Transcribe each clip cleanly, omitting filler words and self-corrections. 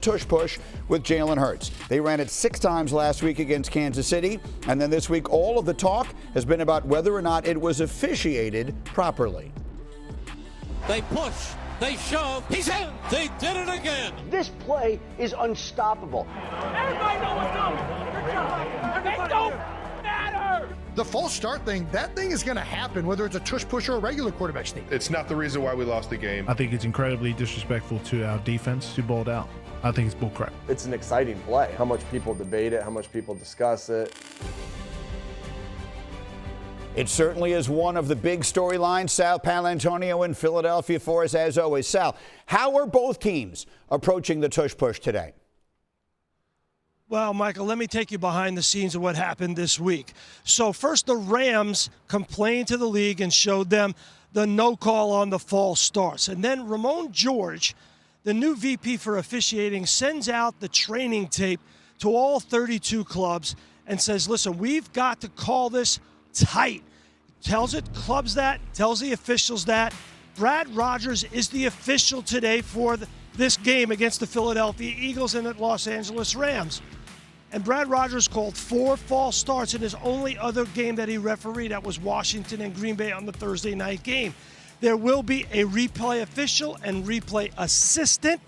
Tush push with Jalen Hurts. They ran it 6 times last week against Kansas City, and then this week all of the talk has been about whether or not it was officiated properly. They push, they shove, he's in! They did it again! This play is unstoppable. Everybody know what's coming! Good job! It don't matter! The false start thing, that thing is going to happen whether it's a tush push or a regular quarterback sneak. It's not the reason why we lost the game. I think it's incredibly disrespectful to our defense who balled out. I think it's bullcrap. It's an exciting play. How much people debate it, how much people discuss it. It certainly is one of the big storylines. Sal Paolantonio in Philadelphia for us, as always. Sal, how are both teams approaching the tush push today? Well, Michael, let me take you behind the scenes of what happened this week. So first, the Rams complained to the league and showed them the no call on the false starts. And then Ramon George, the new VP for officiating, sends out the training tape to all 32 clubs and says, listen, we've got to call this tight. Tells it clubs that, tells the officials that. Brad Rogers is the official today for this game against the Philadelphia Eagles and the Los Angeles Rams. And Brad Rogers called 4 false starts in his only other game that he refereed. That was Washington and Green Bay on the Thursday night game. There will be a replay official and replay assistant.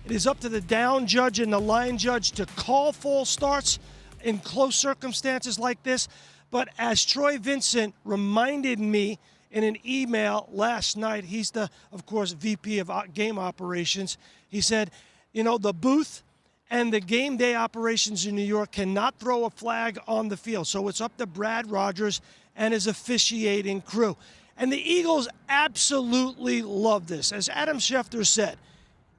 It is up to the down judge and the line judge to call false starts in close circumstances like this. But as Troy Vincent reminded me in an email last night, he's the, of course, VP of game operations. He said, you know, the booth and the game day operations in New York cannot throw a flag on the field. So it's up to Brad Rogers and his officiating crew. And the Eagles absolutely love this. As Adam Schefter said,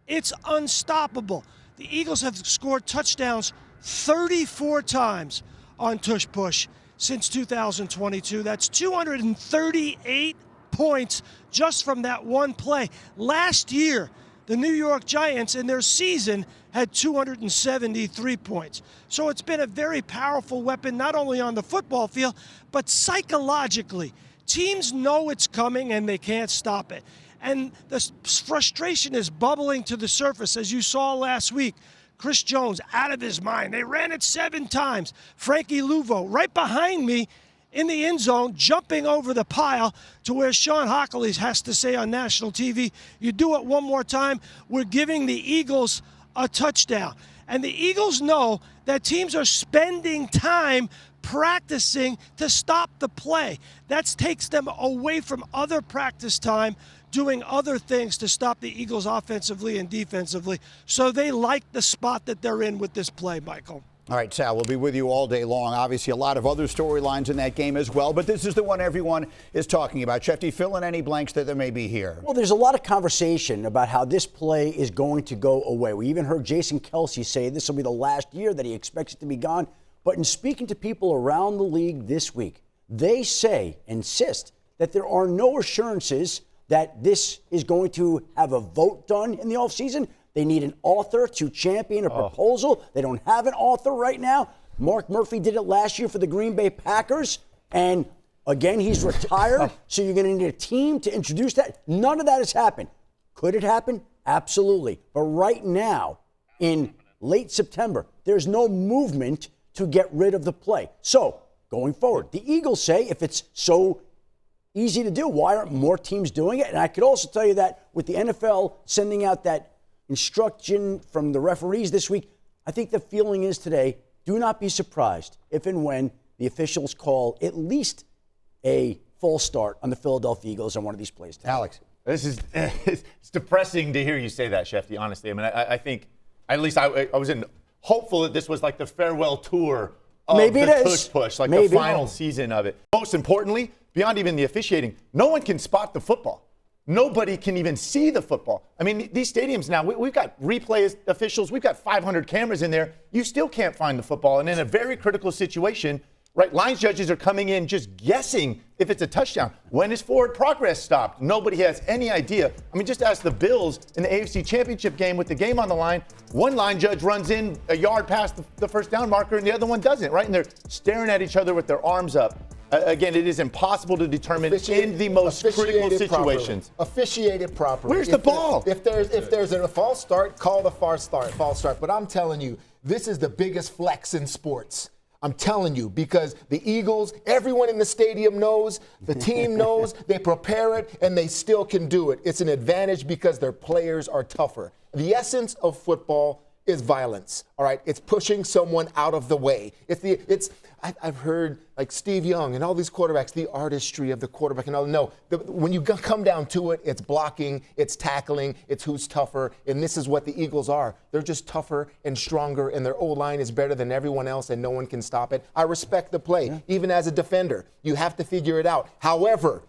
it's unstoppable. The Eagles have scored touchdowns 34 times on tush push since 2022. That's 238 points just from that one play. Last year, the New York Giants in their season had 273 points. So it's been a very powerful weapon, not only on the football field, but psychologically. Teams know it's coming and they can't stop it. And the frustration is bubbling to the surface, as you saw last week. Chris Jones, out of his mind. They ran it 7 times. Frankie Luvo, right behind me in the end zone, jumping over the pile to where Sean Hockley has to say on national TV, you do it one more time, we're giving the Eagles a touchdown. And the Eagles know that teams are spending time practicing to stop the play. That takes them away from other practice time, doing other things to stop the Eagles offensively and defensively. So they like the spot that they're in with this play, Michael. All right, Sal, we'll be with you all day long. Obviously, a lot of other storylines in that game as well, but this is the one everyone is talking about. Shefty, fill in any blanks that there may be here. Well, there's a lot of conversation about how this play is going to go away. We even heard Jason Kelce say this will be the last year that he expects it to be gone. But in speaking to people around the league this week, they insist that there are no assurances that this is going to have a vote done in the offseason. They need an author to champion a proposal. They don't have an author right now. Mark Murphy did it last year for the Green Bay Packers. And again, he's retired. So you're going to need a team to introduce that. None of that has happened. Could it happen? Absolutely. But right now, in late September, there's no movement to get rid of the play. So going forward, the Eagles say if it's so easy to do, why aren't more teams doing it? And I could also tell you that with the NFL sending out that instruction from the referees this week, I think the feeling is today, do not be surprised if and when the officials call at least a false start on the Philadelphia Eagles on one of these plays today. Alex. This is it's depressing to hear you say that, Shefty, honestly. I mean, I think, at least I was hopeful that this was like the farewell tour of Maybe the it is. tush push, like Maybe. the final season of it. Most importantly, beyond even the officiating, no one can spot the football. Nobody can even see the football. I mean, these stadiums now, we've got replay officials, we've got 500 cameras in there. You still can't find the football. And in a very critical situation, right, lines judges are coming in just guessing if it's a touchdown. When is forward progress stopped? Nobody has any idea. I mean, just ask the Bills in the AFC Championship game with the game on the line. One line judge runs in a yard past the first down marker and the other one doesn't, right? And they're staring at each other with their arms up. Again, it is impossible to determine in the most critical situations. Officiated properly. Where's the ball? If there's a false start, call the false start. But I'm telling you, this is the biggest flex in sports. I'm telling you, because the Eagles, everyone in the stadium knows, the team knows, they prepare it, and they still can do it. It's an advantage because their players are tougher. The essence of football is violence, all right? It's pushing someone out of the way. I've heard like Steve Young and all these quarterbacks, the artistry of the quarterback and all. No, when you come down to it, it's blocking, it's tackling, it's who's tougher, and this is what the Eagles are. They're just tougher and stronger, and their O-line is better than everyone else, and no one can stop it. I respect the play, even as a defender. You have to figure it out. However,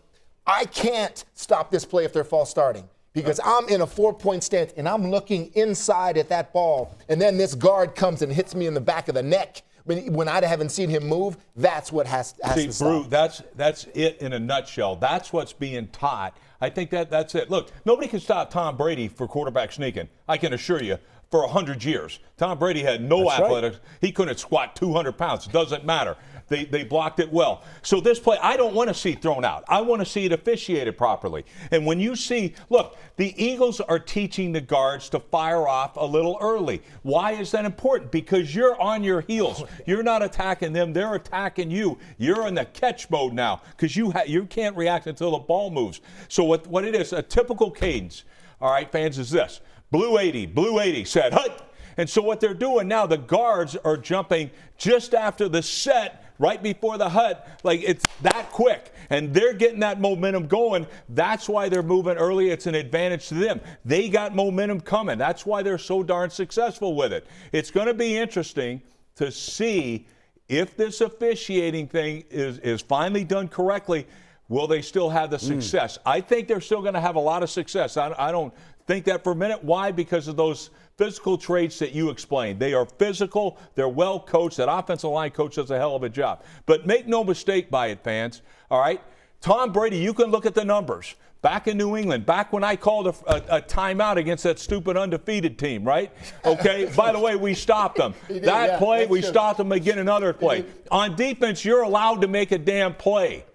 I can't stop this play if they're false starting. Because I'm in a 4-point stance, and I'm looking inside at that ball, and then this guard comes and hits me in the back of the neck. When I haven't seen him move, that's what has to stop. Brew, that's it in a nutshell. That's what's being taught. I think that's it. Look, nobody can stop Tom Brady for quarterback sneaking. I can assure you. For 100 years. Tom Brady had no athletics. Right. He couldn't squat 200 pounds. It doesn't matter. They blocked it well. So this play, I don't want to see thrown out. I want to see it officiated properly. And when you see, look, the Eagles are teaching the guards to fire off a little early. Why is that important? Because you're on your heels. You're not attacking them. They're attacking you. You're in the catch mode now because you can't react until the ball moves. So what it is, a typical cadence, all right, fans, is this. Blue 80 said, hut. And so what they're doing now, the guards are jumping just after the set, right before the hut, like it's that quick. And they're getting that momentum going. That's why they're moving early. It's an advantage to them. They got momentum coming. That's why they're so darn successful with it. It's going to be interesting to see if this officiating thing is finally done correctly. Will they still have the success? I think they're still going to have a lot of success. I don't think that for a minute. Why? Because of those physical traits that you explained. They are physical. They're well coached. That offensive line coach does a hell of a job. But make no mistake by it, fans. All right? Tom Brady, you can look at the numbers. Back in New England, back when I called a timeout against that stupid undefeated team, right? Okay, by the way, we stopped them. We stopped them again, another play. On defense, you're allowed to make a damn play.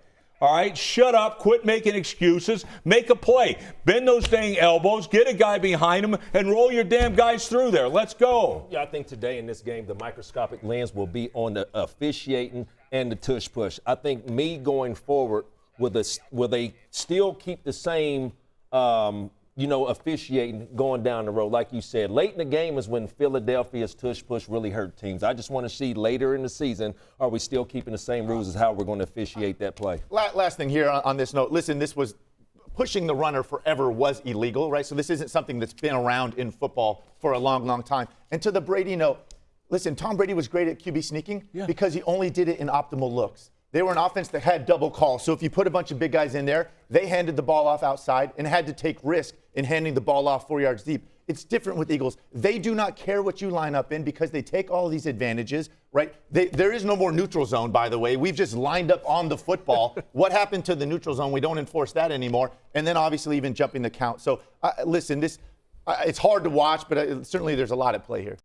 All right, shut up, quit making excuses, make a play. Bend those dang elbows, get a guy behind him, and roll your damn guys through there. Let's go. Yeah, I think today in this game, the microscopic lens will be on the officiating and the tush push. I think me going forward, will they still keep the same officiating going down the road. Like you said, late in the game is when Philadelphia's tush push really hurt teams. I just want to see later in the season, are we still keeping the same rules as how we're going to officiate that play? Last thing here on this note. Listen, this was pushing the runner forever was illegal, right? So this isn't something that's been around in football for a long, long time. And to the Brady note, listen, Tom Brady was great at QB sneaking because he only did it in optimal looks. They were an offense that had double calls. So if you put a bunch of big guys in there, they handed the ball off outside and had to take risk in handing the ball off 4 yards deep. It's different with Eagles. They do not care what you line up in because they take all of these advantages, right? There is no more neutral zone, by the way. We've just lined up on the football. What happened to the neutral zone? We don't enforce that anymore. And then obviously even jumping the count. So listen, it's hard to watch, but certainly there's a lot at play here.